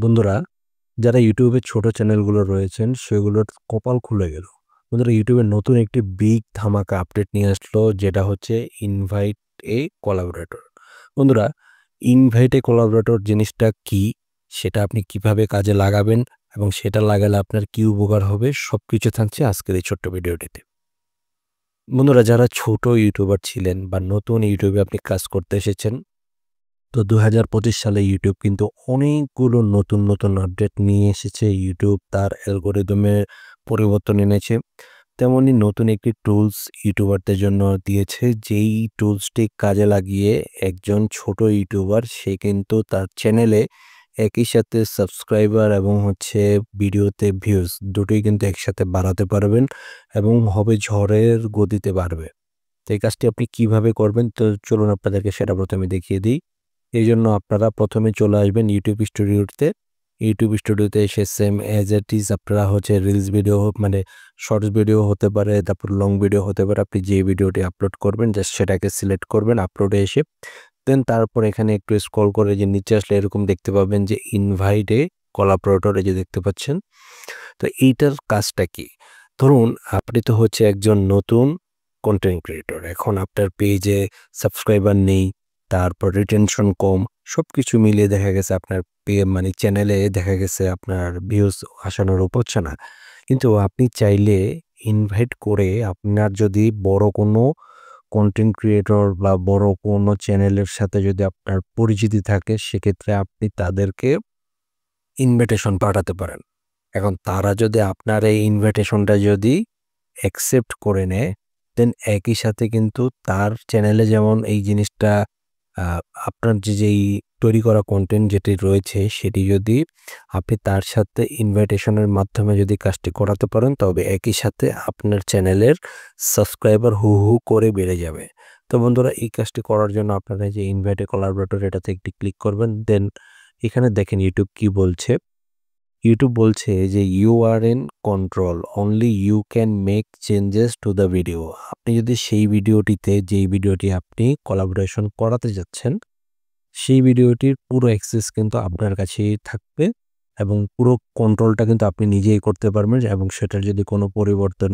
বন্ধুরা, যারা ইউটিউবে ছোট চ্যানেলগুলো রয়েছেন সেগুলোর কপাল খুলে গেল। বন্ধুরা, ইউটিউবে নতুন একটি বিগ ধামাকা আপডেট নিয়ে আসলো, যেটা হচ্ছে ইনভাইট এ কোলাবোরেটর। বন্ধুরা, ইনভাইট এ কোলাবোরেটর জিনিসটা কি, সেটা আপনি কিভাবে কাজে লাগাবেন এবং সেটা লাগালে আপনার কি উপকার হবে, সবকিছু থাকছে আজকের এই ছোট্ট ভিডিওটিতে। বন্ধুরা, যারা ছোট ইউটিউবার ছিলেন বা নতুন ইউটিউবে আপনি কাজ করতে এসেছেন, তো ২০২৫ সালে ইউটিউব কিন্তু অনেকগুলো নতুন আপডেট নিয়ে এসেছে। ইউটিউব তার অ্যালগরিদমে পরিবর্তন এনেছে। তেমনি নতুন একটি টুলস ইউটিউবারদের জন্য দিয়েছে, যেই টুলসটি কাজে লাগিয়ে একজন ছোট ইউটিউবার সে কিন্তু তার চ্যানেলে একই সাথে সাবস্ক্রাইবার এবং ভিডিওতে ভিউজ দুটোই কিন্তু একসাথে বাড়াতে পারবেন এবং হবে ঝড়ের গতিতে বাড়বে। তো এই কাজটি আপনি কিভাবে করবেন, তো চলুন আপনাদেরকে সেটা প্রথমে দেখিয়ে দিই। এইজন্য আপনারা প্রথমে চলে আসবেন ইউটিউব স্টুডিওতে। ইউটিউব স্টুডিওতে এসে সেম অ্যাজ ইট ইজ আপনারা রিলস ভিডিও মানে শর্টস ভিডিও হতে পারে, তারপর লং ভিডিও হতে পারে। আপনি যে ভিডিওটি আপলোড করবেন জাস্ট সেটাকে সিলেক্ট করবেন, আপলোডে এসে দেন তারপর এখানে একটু স্ক্রল করে যে নিচে আসলে এরকম দেখতে পাবেন যে ইনভাইট এ কোলাবোরেটর, এই যে দেখতে পাচ্ছেন। তো এইটার কাজটা কি? ধরুন আপনি তো একজন নতুন কন্টেন্ট ক্রিয়েটর। এখন আপনার পেজে সাবস্ক্রাইবার নেই, তারপর রিটেনশন কম। সবকিছু মিলিয়ে দেখা গেছে আপনার মানে চ্যানেলে দেখা গেছে আপনার ভিউজ আশানুরূপ হচ্ছে না। কিন্তু আপনি চাইলে ইনভাইট করে আপনার যদি বড় কোনো কন্টেন্ট ক্রিয়েটর বা বড় কোনো চ্যানেলের সাথে যদি আপনার পরিচিতি থাকে, সেক্ষেত্রে আপনি তাদেরকে ইনভিটেশন পাঠাতে পারেন। এখন তারা যদি আপনার এই ইনভিটেশনটা যদি অ্যাকসেপ্ট করে নেয়, দেন একই সাথে কিন্তু তার চ্যানেলে যেমন এই জিনিসটা আ আপনার যেই তৈরি করা কনটেন্ট যেটি রয়েছে, সেটি যদি আপনি তার সাথে ইনভাইটেশনের মাধ্যমে যদি কাজটি করাতে পারেন, তবে একই সাথে আপনার চ্যানেলের সাবস্ক্রাইবার হু করে বেড়ে যাবে। তো বন্ধুরা, এই কাজটি করার জন্য আপনারা যে ইনভাইট এ কোলাবোরেটর এটাতে একটি ক্লিক করবেন। দেন এখানে দেখেন ইউটিউব কি বলছে। ইউটিউব বলছে যে you are in control, only you can make changes to the video. আপনি যদি সেই ভিডিওটিতে, যেই ভিডিওটি আপনি কোলাবোরেশন করাতে যাচ্ছেন, সেই ভিডিওটির পুরো অ্যাক্সেস কিন্তু আপনার কাছেই থাকবে এবং পুরো কন্ট্রোলটা কিন্তু আপনি নিজেই করতে পারবেন। এবং সেটার যদি কোনো পরিবর্তন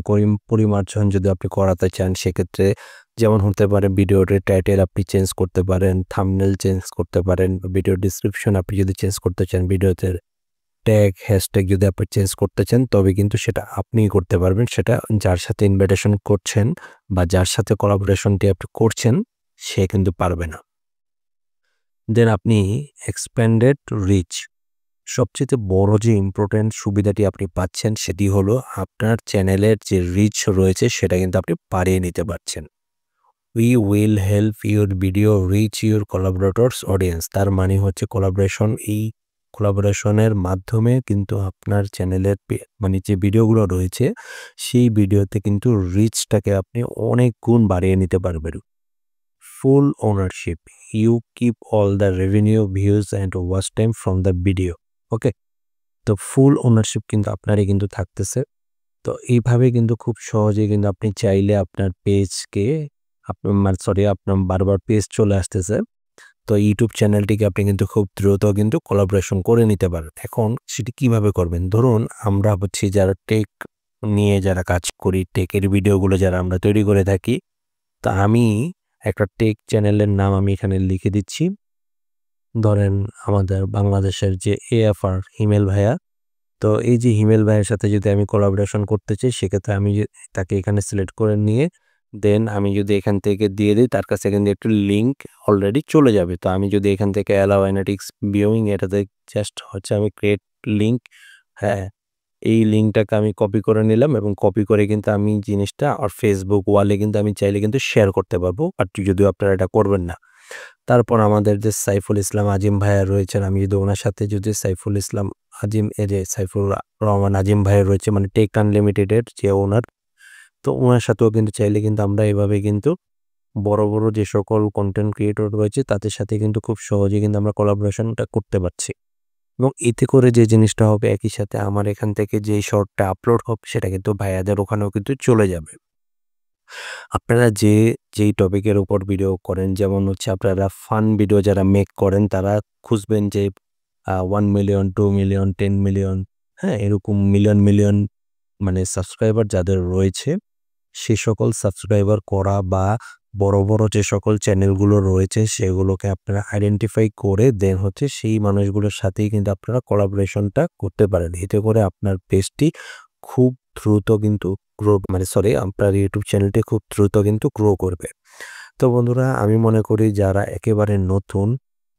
পরিমার্জন যদি আপনি করাতে চান, সেক্ষেত্রে যেমন হতে পারে ভিডিওটির টাইটেল আপনি চেঞ্জ করতে পারেন, থাম্বনেল চেঞ্জ করতে পারেন, ভিডিও ডেসক্রিপশন আপনি যদি চেঞ্জ করতে চান, ভিডিওতে ট্যাগ, হ্যাশট্যাগ যদি আপনি চেঞ্জ করতে চান, তবে কিন্তু সেটা আপনিই করতে পারবেন। সেটা যার সাথে ইনভাইটেশন করছেন বা যার সাথে কোলাবোরেশনটি আপনি করছেন, সে কিন্তু পারবে না। দেন আপনি এক্সপ্যান্ডেড রিচ, সবচেয়ে বড় যে ইম্পোর্টেন্ট সুবিধাটি আপনি পাচ্ছেন, সেটি হলো আপনার চ্যানেলের যে রিচ রয়েছে সেটা কিন্তু আপনি বাড়িয়ে নিতে পারছেন। We will help your video reach your collaborators audience. তার মানে কোলাবোরেশন, এই কোলাবোরেশনের মাধ্যমে কিন্তু আপনার চ্যানেলের মানে যে ভিডিওগুলো রয়েছে, সেই ভিডিওতে কিন্তু রিচটাকে আপনি অনেক গুণ বাড়িয়ে নিতে পারবেন। Full ownership, you keep all the revenue, views and watch time from the video. Okay, তো ফুল ওনারশিপ কিন্তু আপনারই কিন্তু থাকতেছে। তো এইভাবে কিন্তু খুব সহজেই কিন্তু আপনি চাইলে আপনার পেজকে আপনার বারবার পেজ চলে আসতেছে। তো ইউটিউব চ্যানেলটিকে আপনি কিন্তু খুব দ্রুত কিন্তু কোলাবোরেশন করে নিতে পারেন। এখন সেটি কিভাবে করবেন? ধরুন আমরা যারা টেক নিয়ে যারা কাজ করি, টেকের ভিডিওগুলো যারা আমরা তৈরি করে থাকি, তো আমি একটা টেক চ্যানেলের নাম আমি এখানে লিখে দিচ্ছি। ধরেন আমাদের বাংলাদেশের যে এএফআর হিমেল ভাইয়া। তো এই যে হিমেল ভাইয়ের সাথে যদি আমি কোলাবোরেশন করতে চাই, সেক্ষেত্রে আমি তাকে এখানে সিলেক্ট করে নিয়ে দেন আমি যদি এখান থেকে দিয়ে দিই, তার কাছে কিন্তু একটু লিঙ্ক অলরেডি চলে যাবে। তো আমি যদি এখান থেকে অ্যালাউ অ্যানালিটিক্স ভিউইং এটাতে জাস্ট আমি ক্রিয়েট লিঙ্ক, হ্যাঁ, এই লিঙ্কটাকে আমি কপি করে নিলাম এবং কপি করে কিন্তু আমি জিনিসটা আর ফেসবুক ওয়ালে কিন্তু আমি চাইলে কিন্তু শেয়ার করতে পারবো, আর যদিও আপনারা এটা করবেন না। তারপর আমাদের যে সাইফুল ইসলাম আজিম ভাইয়া রয়েছেন, আমি যদি ওনার সাথে যদি সাইফুল ইসলাম আজিম, এই যে সাইফুর রহমান আজিম ভাইয়া রয়েছে, মানে টেক আনলিমিটেডের যে ওনার, তো ওনার সাথেও কিন্তু চাইলে কিন্তু আমরা এভাবে কিন্তু বড় যে সকল কন্টেন্ট ক্রিয়েটর রয়েছে তাদের সাথে কিন্তু খুব সহজেই কিন্তু আমরা কোলাবোরেশনটা করতে পারছি। এবং এতে করে যে জিনিসটা হবে, একই সাথে আমার এখান থেকে যেই শর্টটা আপলোড হবে সেটা কিন্তু ভাইয়াদের ওখানেও কিন্তু চলে যাবে। আপনারা যেই টপিকের উপর ভিডিও করেন, যেমন আপনারা ফান ভিডিও যারা মেক করেন, তারা খুঁজবেন যে 1 মিলিয়ন, 2 মিলিয়ন, 10 মিলিয়ন, হ্যাঁ? এরকম মিলিয়ন মানে সাবস্ক্রাইবার যাদের রয়েছে, সে সকল সাবস্ক্রাইবার করা বা বড় যে সকল চ্যানেলগুলো রয়েছে সেগুলোকে আপনারা আইডেন্টিফাই করে দেন হচ্ছে সেই মানুষগুলোর সাথেই কিন্তু আপনারা কোলাবোরেশনটা করতে পারেন। এতে করে আপনার পেজটি খুব দ্রুত কিন্তু আপনার ইউটিউব চ্যানেলটি খুব দ্রুত কিন্তু গ্রো করবে। তো বন্ধুরা, আমি মনে করি যারা একেবারে নতুন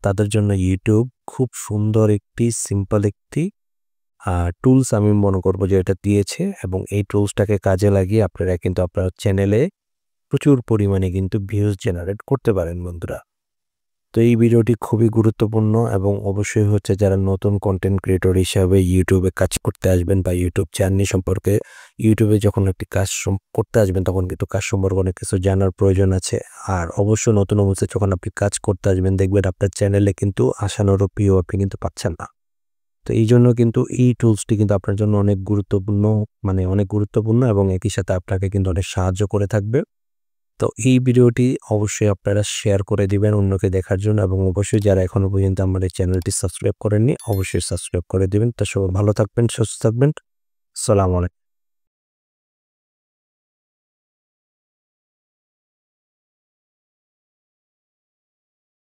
তাদের জন্য ইউটিউব খুব সুন্দর একটি সিম্পল একটি টুলস আমি মনে করব যে এটা দিয়েছে, এবং এই টুলসটাকে কাজে লাগিয়ে আপনারা কিন্তু আপনার চ্যানেলে প্রচুর পরিমাণে কিন্তু ভিউজ জেনারেট করতে পারেন বন্ধুরা। তো এই ভিডিওটি খুবই গুরুত্বপূর্ণ, এবং অবশ্যই হচ্ছে যারা নতুন কন্টেন্ট ক্রিয়েটর হিসাবে ইউটিউবে কাজ করতে আসবেন বা ইউটিউব জার্নি সম্পর্কে, ইউটিউবে যখন একটি কাজ করতে আসবেন তখন কিন্তু কাজ সম্পর্কে অনেক কিছু জানার প্রয়োজন আছে। আর অবশ্যই নতুন অবস্থায় যখন আপনি কাজ করতে আসবেন দেখবেন আপনার চ্যানেলে কিন্তু আশানুরূপ ভিউ আপনি কিন্তু পাচ্ছেন না। তো এইজন্য কিন্তু এই টুলসটি কিন্তু আপনার জন্য অনেক গুরুত্বপূর্ণ এবং একই সাথে আপনাকে কিন্তু অনেক সাহায্য করে থাকবে। তো এই ভিডিওটি অবশ্যই আপনারা শেয়ার করে দিবেন অন্যকে দেখার জন্য, এবং অবশ্যই যারা এখনো পর্যন্ত আমার এই চ্যানেলটি সাবস্ক্রাইব করেননি অবশ্যই সাবস্ক্রাইব করে দিবেন। তো সবাই ভালো থাকবেন, সুস্থ থাকবেন। আসসালামু আলাইকুম।